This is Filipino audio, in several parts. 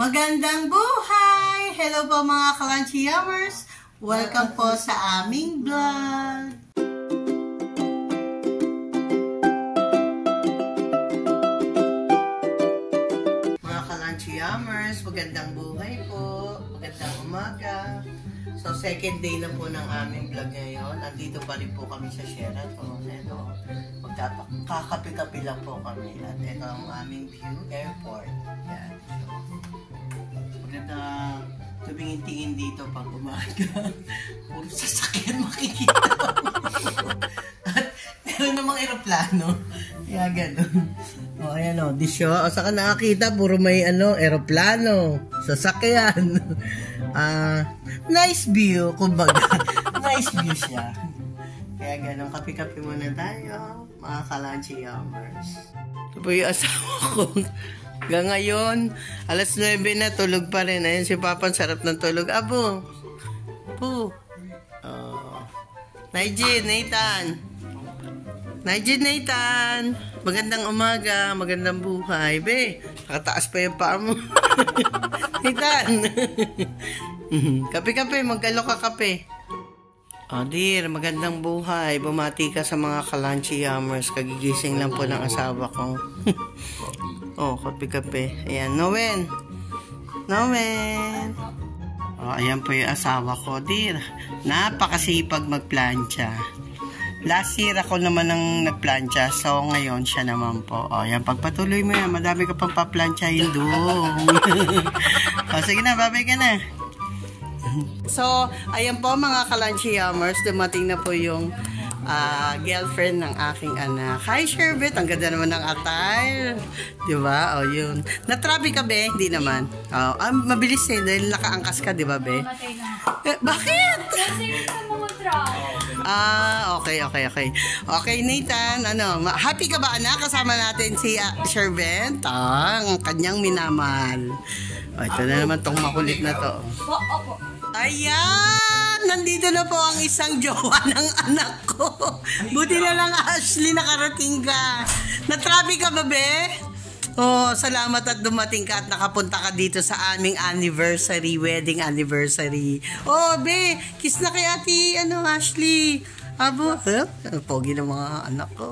Magandang buhay! Hello po mga Kalanchi Yummers! Welcome po sa aming vlog! Mga Kalanchi Yummers, magandang buhay po! Magandang umaga! So, second day na po ng aming vlog ngayon. Andito pa rin po kami sa Sheraton. Ito, magkakape-kape lang po kami. At ito ang aming view, airport. Yan. Maganda tumingin-tingin dito pag umaga. Puro sasakyan makikita. At meron namang aeroplano. Kaya gano'n. O, ayan o. Disyo. O, saka nakakita, puro may aeroplano. Sasakyan. Nice view, kumbaga. Nice view siya. Kaya gano'n, kape-kape muna tayo, mga Kalanchi Yummers. Ito po yung asawa ko. Hanggang ngayon, alas 9 na, tulog pa rin. Ayun si Papa, sarap ng tulog. Abo. Po. Nigel, Nathan. Nigel, Nathan. Magandang umaga, magandang buhay. Be, nakataas pa yung paa mo. Nathan. Kape-kape, magkalo ka kape. Oh dear, magandang buhay. Bumati ka sa mga Kalanchi Yummers. Kagigising lang po ng asawa ko. Oh, kape-kape. Ayan, Nowen. Nowen. Oh, ayan po yung asawa ko, dear. Napakasipag magplancha. Last year ako naman ang nagplancha. So, ngayon siya naman po. Oh, ayan, pagpatuloy mo yan. Madami ka pang paplantsahin doon. Oh, sige na, babay ka na. So, ayan po mga Kalanchi Yummers, dumating na po yung girlfriend ng aking anak. Hi, Sherbet! Ang ganda naman ng attire. Diba? O, yun. Na-traffic ka, be? Hindi naman. Mabilis eh, dahil nakaangkas ka, diba, be? Bakit? Kasi sa mga truck. Okay. Okay, Nathan, happy ka ba, anak? Kasama natin si Sherbet, ang kanyang minamahal. O, ito na naman tong makulit na to. Opo. Ayan! Nandito na po ang isang jowa ng anak ko. Buti na lang, Ashley, nakarating ka. Na-traffic ka ba, be? Oh, salamat at dumating ka at nakapunta ka dito sa aming anniversary, wedding anniversary. Oh, be, kiss na kay ate, Ashley. Abo, pogi ng mga anak ko.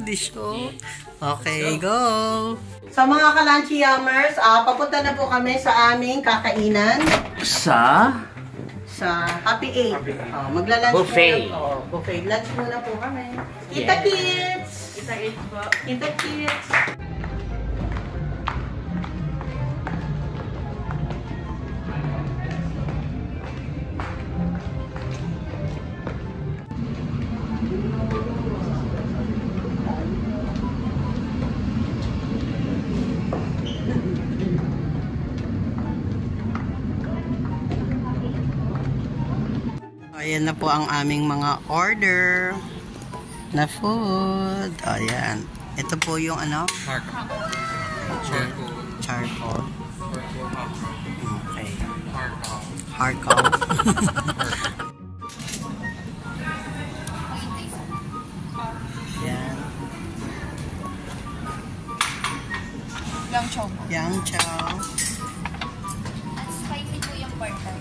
Disyo. Okay, go. Sa mga Kalanchi Yummers, papunta na po kami sa aming kakainan. Sa Happy 8. Magla-lunch buffet. muna. Buffet. Lunch muna po kami. Kita Kids! Kita Kids po. Kita Kids! Ayan na po ang aming mga order na food. Ayan. Ito po yung Charcoal. Okay. Harkal. Ayan. Yang chow po. Yang chow. At spicy po yung burger.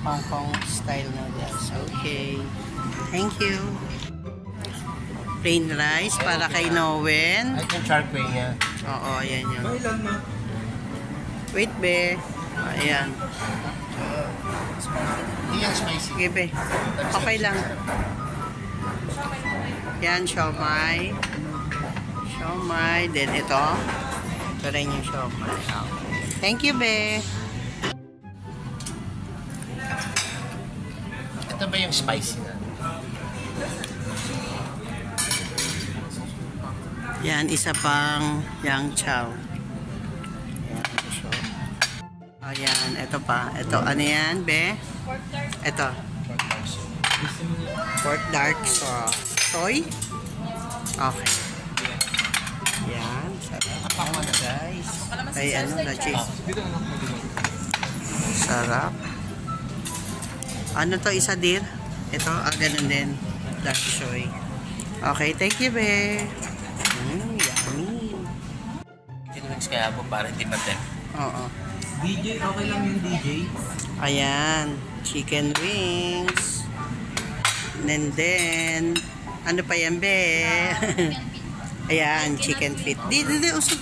Hong Kong style noodles. Okay. Thank you. Plain rice para kay Nowen. Ay, yung charcoal niya. Oo, ayan yun. Wait, be. Ayan. Hindi yan spicy. Sige, be. Okay lang. Yan, siomai. Siomai. Then ito. Ito rin yung siomai. Okay. Thank you, be. Ito ba yung spicy na? Yan, isa pang yang chow. Ayan, ito pa. Ito, ano yan, be? Ito. Pork dark sauce. Soy? Okay. Yan. Sarap. Guys. Ay, na cheese. Sarap. Ano to, isa dir? Ito, ganun din. Dak Choy. Okay, thank you, be. Yummy. Chicken wings kaya po para hindi matek. Oo. DJ, okay lang yung DJ. Ayan, chicken wings. And then, ano pa yan, be? Ayan, chicken feet. Di, usog.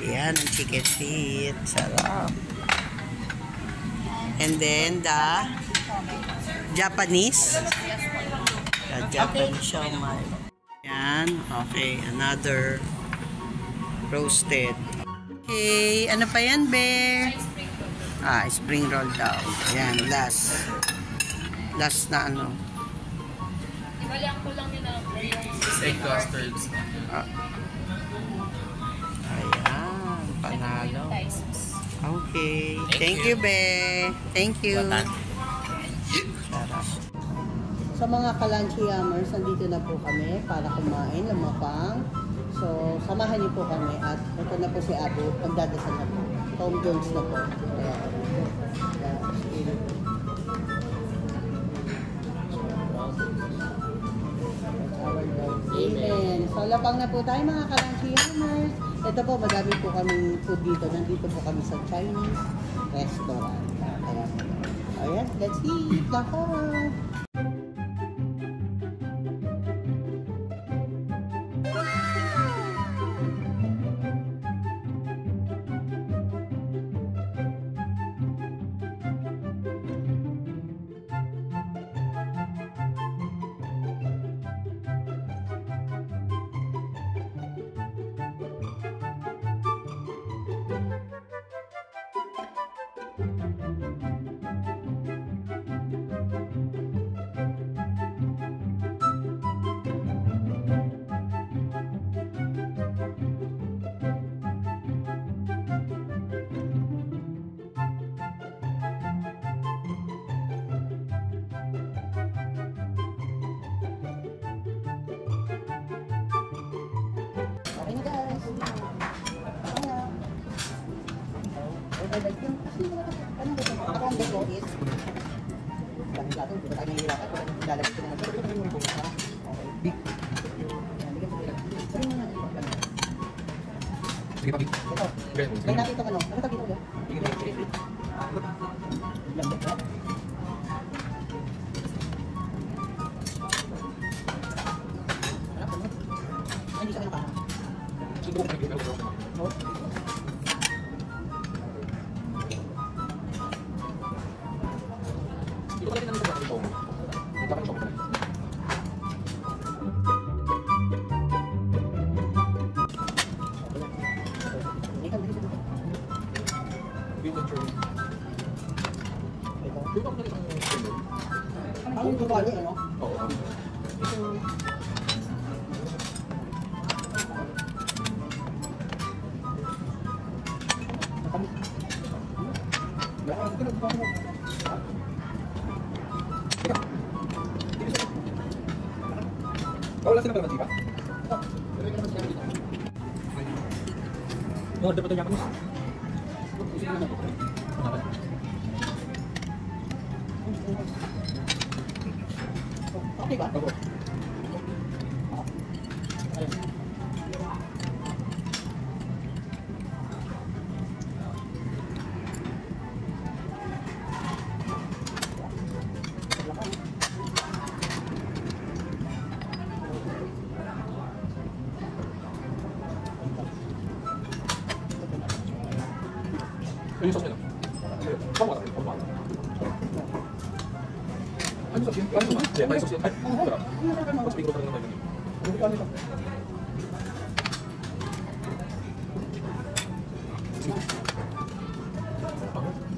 Ayan, ang chicken feet. Sarap. And then, the Japanese. The Japanese siomai. Ayan, okay. Another roasted. Okay, ano pa yan, be? Spring roll daw. Ayan, last. Last na ano. Ibalang ko lang yun ang Egg custards. Ayan, panalo. Okay. Thank Thank you. you, be. Thank you. Batan. Sarap. Sa mga kalanchiyamers, nandito na po kami para kumain, lumapang. So, samahan niyo po kami at ito na po si Abu, pagdadasal na po. Tom Jones na po. Amen. So, lapang na po tayo mga kalanchiyamers. Ito po, madami po kaming food dito. Nandito po kami sa Chinese restaurant. Kaya, ayan, let's eat. Lapang. Sige, papi. May nakita ka no? Ano tawag dito? Hindi ka nakaka. Ang gumawa niya, ano? Wala sila pala mantika? Oh, dapat niya kamus. Okay ba? Opo. Yung sauce nila. Kamu kata, kamu kata. Ano sauce yun? Ano sauce? Yan, may sauce yun. Ay, sarap. Mas bigro talaga naman yun. Ano ka nito?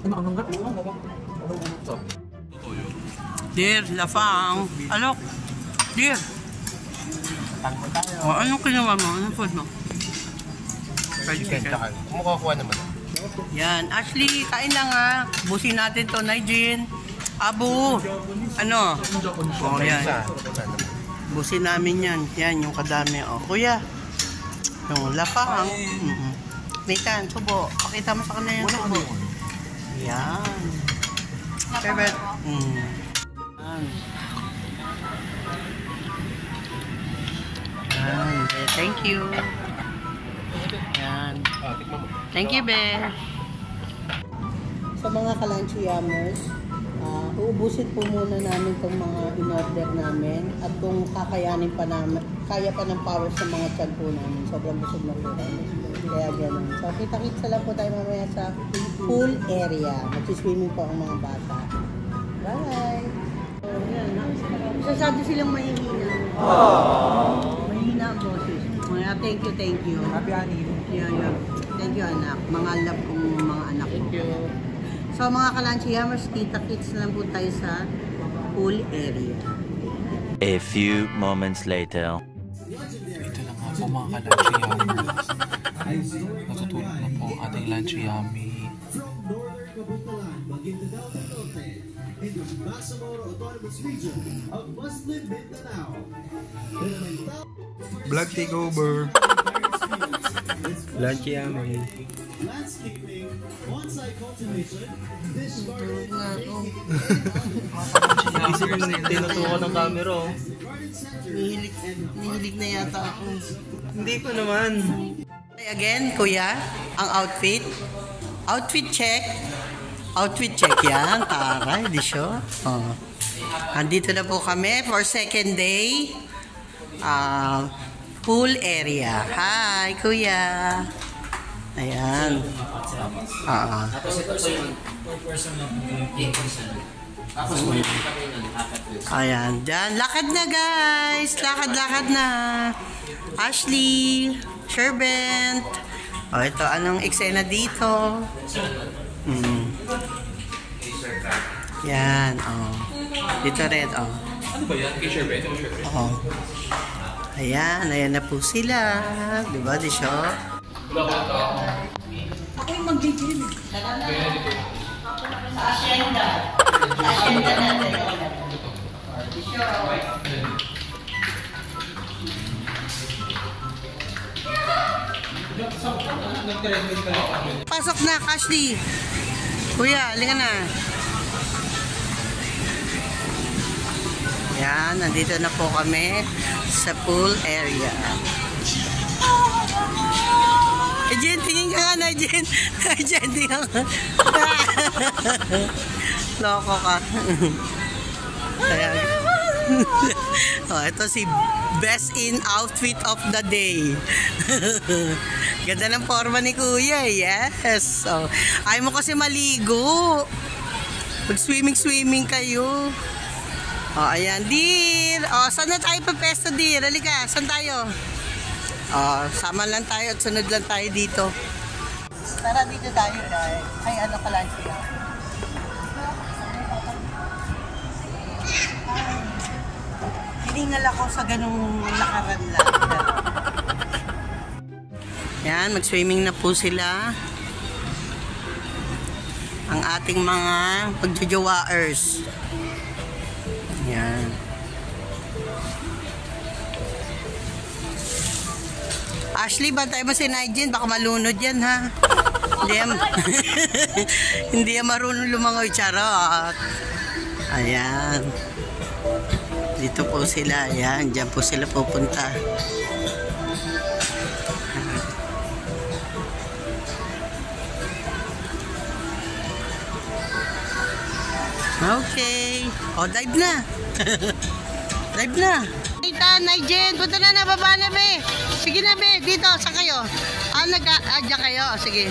Ano ang hanggat? Sarap. Dear, lafang. Alok. Dear. Tango tayo. Anong kinuha mo? Anong food mo? Fried Chicken chicken. tsaka. Kumukuha naman. Yan. Ashley, kain na nga. Busin natin to, Nigel. Abu. Ano? Oh, yan. Busin namin yan. Yan, yung kadami. O, kuya. Yung lafang. Nathan, subo. Pakita mo sa kanila yung subo. Yan. Favorite. Yan. Thank you. Yan. Thank you, Be. Sa mga kalanchiyamers, uubusin po muna namin itong mga in-order namin at kung kakayanin pa namin, kaya pa ng power sa mga tiyan po namin. Sobrang busog na po kami. Kaya gano'n. So, kita-kita lang po tayo mamaya sa pool area. Magsiswimming po ang mga bata. Bye! So, yan. Masyado silang mahihina. Mahihina ang boses. Mga thank you. Happy honey. Yeah. Thank you, anak. Mga love kong mga anak ko. Thank you. So mga kalanchiyamers, kita-kits lang po tayo sa pool area. A few moments later. Dito lang nga po mga kalanchiyamers. Natutulog na po ang ating lanchiyami. Vlog takeover. Lanchiyami. Tinutukan ng camera, oh. Nihilig na yata ako. Hindi pa naman. Again, kuya, ang outfit. Outfit check. Outfit check yan. Taray, di siya. Oh. Andito na po kami for second day. Pool area. Hi, kuya. Ayan. Tapos ito po yung 4% of yung 8%. Tapos may kami ng apat. Ayan. Diyan. Lakad na, guys. Lakad na. Ashley. Sherbent. O, ito. Anong eksena dito? Yan. O. Dito rin. O. Ano ba yan? Kay Sherbet? O. Ayan. Ayan na po sila. Diba, di siya? Ako'y mag-gigil. Sa asyenda. Sa asyenda natin. Pasok na, Ashley. Kuya, halika na. Yan, nandito na po kami sa pool area. Jen, tingin ka nga na, Jen. Jen, tingin ka. Loko ka. Oh, ito si best in outfit of the day. Ganda ng forma ni Kuya, yes. So, ayaw mo kasi maligo. Mag-swimming kayo. Oh, ayan, Dear. Oh, saan na tayo papesto, Dear? Halika, saan tayo? Oh, sama lang tayo at sunod lang tayo dito. Tara, dito tayo, guys. Ay, ano ka lang siya? Hiningal ako sa ganung lakaran lang. Yan, mag-swimming na po sila. Ang ating mga pagjojowaers. Yan. Ashley, bantay mo si Nigel, baka malunod yan, ha? Hindi yan marunong lumangoy, charot. Ayan. Dito po sila, ayan, dyan po sila pupunta. Okay. O, dive na. Dive na. Kita, Nigel, punta na, baba na, be. Sige na, be. Dito, saan kayo? Dyan kayo. Sige.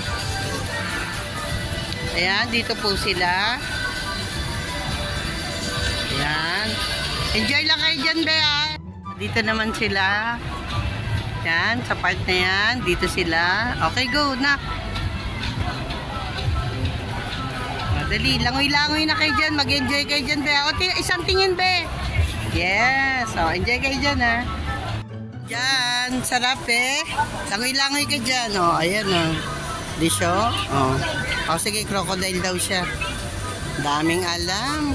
Ayan, dito po sila. Ayan. Enjoy lang kayo dyan, be, ha? Dito naman sila. Ayan, sa part na yan. Dito sila. Okay, go, nak. Dali, langoy-langoy na kayo dyan. Mag-enjoy kayo dyan, be. O, isang tingin, be. Yes. O, enjoy kayo dyan, ha. Dyan, sarap, eh. Langoy-langoy ka dyan. O, ayan, o. Di siya? O, sige, crocodile daw siya. Daming alam.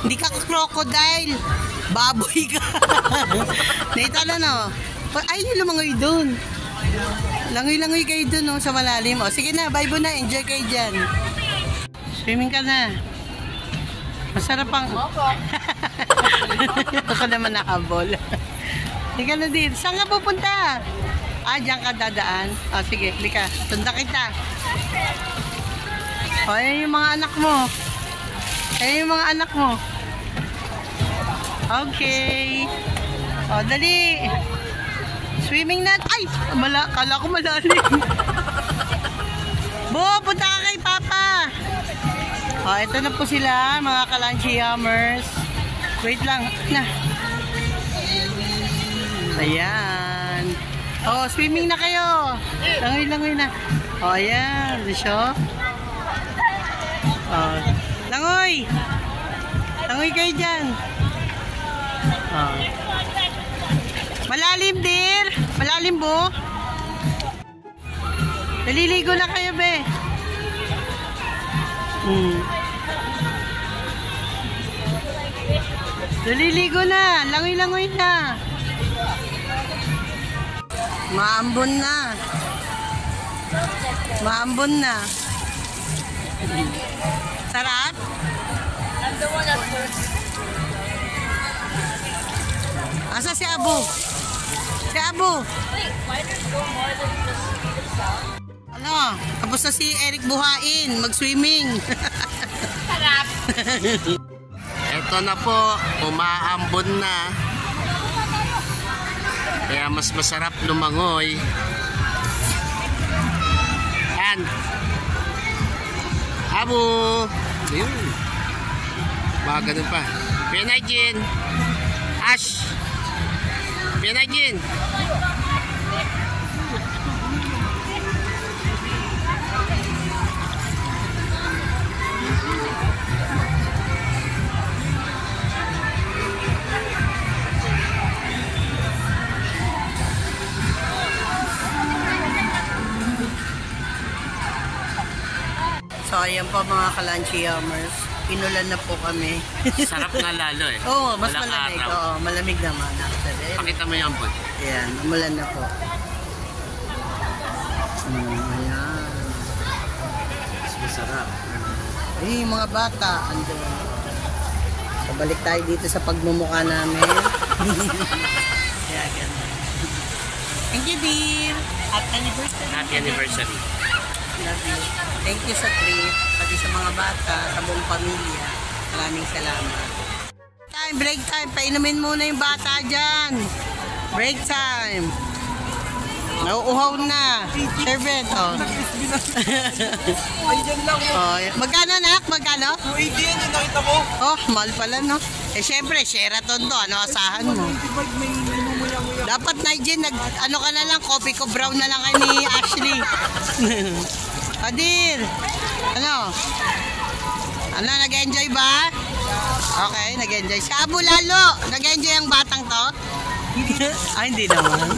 Hindi ka crocodile. Baboy ka. Naitala, no? Ay, yung lumangoy dun. Langoy-langoy kayo dun, no, sa malalim. O, sige na, bye na. Enjoy kayo dyan. Swimming ka na. Masarap ang... Ako naman nakabol. Halika na din. Saan ka pupunta? Ah, diyan ka dadaan. Ah, sige, halika. Tunda kita. O, ayan yung mga anak mo. Ayan yung mga anak mo. Okay. O, dali. Swimming na. Ay! Kala ko malalim. Bo, punta ka kay Papa. O, ito na po sila, mga Kalanchi Yummers. Wait lang. Na. Ayan. O, swimming na kayo. Langoy na. O, ayan. Siya. O, langoy. Langoy kayo dyan. O. Malalim, dear. Malalim, Bo. Naliligo na kayo, be. Naliligo na. Langoy-langoy na. Maambon na. Maambon na. Sarap? I'm the one at first. Asa si Abu? Si Abu? Wait, why does go more than just sound? Ano? Tapos na si Eric buhain. Mag-swimming. Sarap. Ito na po, umaambon na. Kaya mas masarap lumangoy. Yan. Abo. Ayun. Baka ganun pa. Penagin. Ash. Penagin. So, ayan po mga Kalanchi Yummers. Inulan na po kami. Sarap nga lalo eh. Oo, mas Walang malamig. araw. Oo, malamig naman actually. Pakita mo yung ambon. Ayan, umulan na po. Ayan. Mas masarap. Eh, mga bata, andun. So, balik tayo dito sa pagmumukha namin. Kaya ganun. Thank you, dear. Happy anniversary. Happy anniversary. Love you. Thank you sa trip, pati sa mga bata, sa buong pamilya. Maraming salamat. Break time. Painumin muna yung bata dyan. Break time. Nauuhaw na. Servant, oh. Oh, magkano, nak? Magkano? 280 yan, yung nakita mo. Oh, mahal pala, no? Eh, syempre, Sheraton to. Ano asahan mo? Dapat, Nigel, ano ka na lang, coffee ko brown na lang kay ni Ashley. Adir, ano? Ano, nag-enjoy ba? Okay, nag-enjoy. Si Abu lalo, nag-enjoy ang batang to? Ay, hindi naman.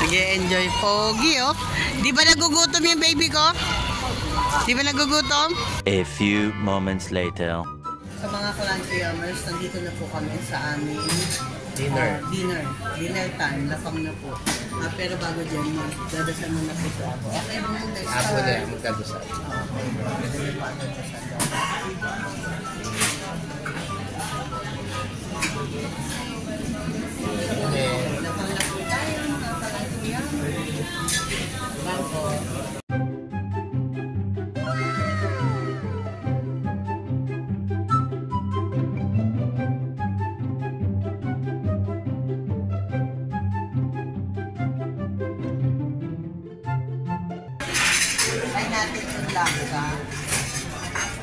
Nag-enjoy. Pogi, oh. Di ba nagugutom yung baby ko? Di ba nagugutom? A few moments later. Sa mga Kalanchi Yummers, nandito na po kami sa aming Dinner. Dinner time. Lapang na po. Pero bago dyan, dadasal mo na po sa Abo. Okay, mag-start. Abo na, magdadasal. Lapang na po tayo, mga Kalanchi Yummers. Bago. Try natin yung lasa.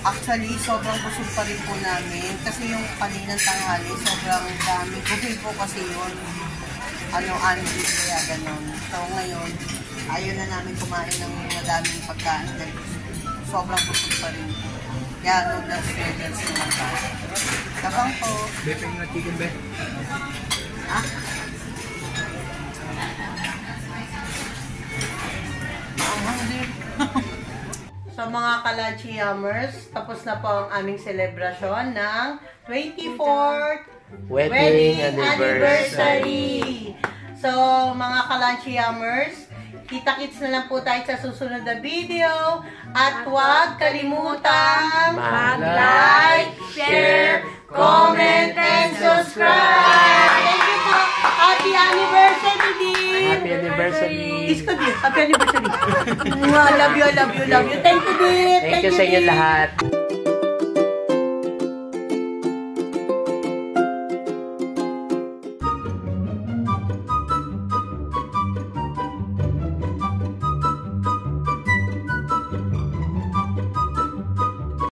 Actually, sobrang busog pa rin po namin. Kasi yung kaninang tanghali, sobrang dami. Buffet po kasi yun. Andy, kaya ganon. So ngayon, ayaw na namin kumain ng madaming pagkain. Dahil sobrang busog pa rin. Kaya noodles, noodles naman pa. Tabang po. Bepeng na chicken, be. Ah? So mga Kalanchi Yummers, tapos na po ang aming selebrasyon ng 24th wedding anniversary. So mga Kalanchi Yummers, kita-kits na lang po tayo sa susunod na video. At huwag kalimutang mag-like, share, comment, and subscribe! anniversary. Kiss ko din. Happy anniversary. Love you, love you, love you. Thank you, Dit. Thank you sa inyo lahat.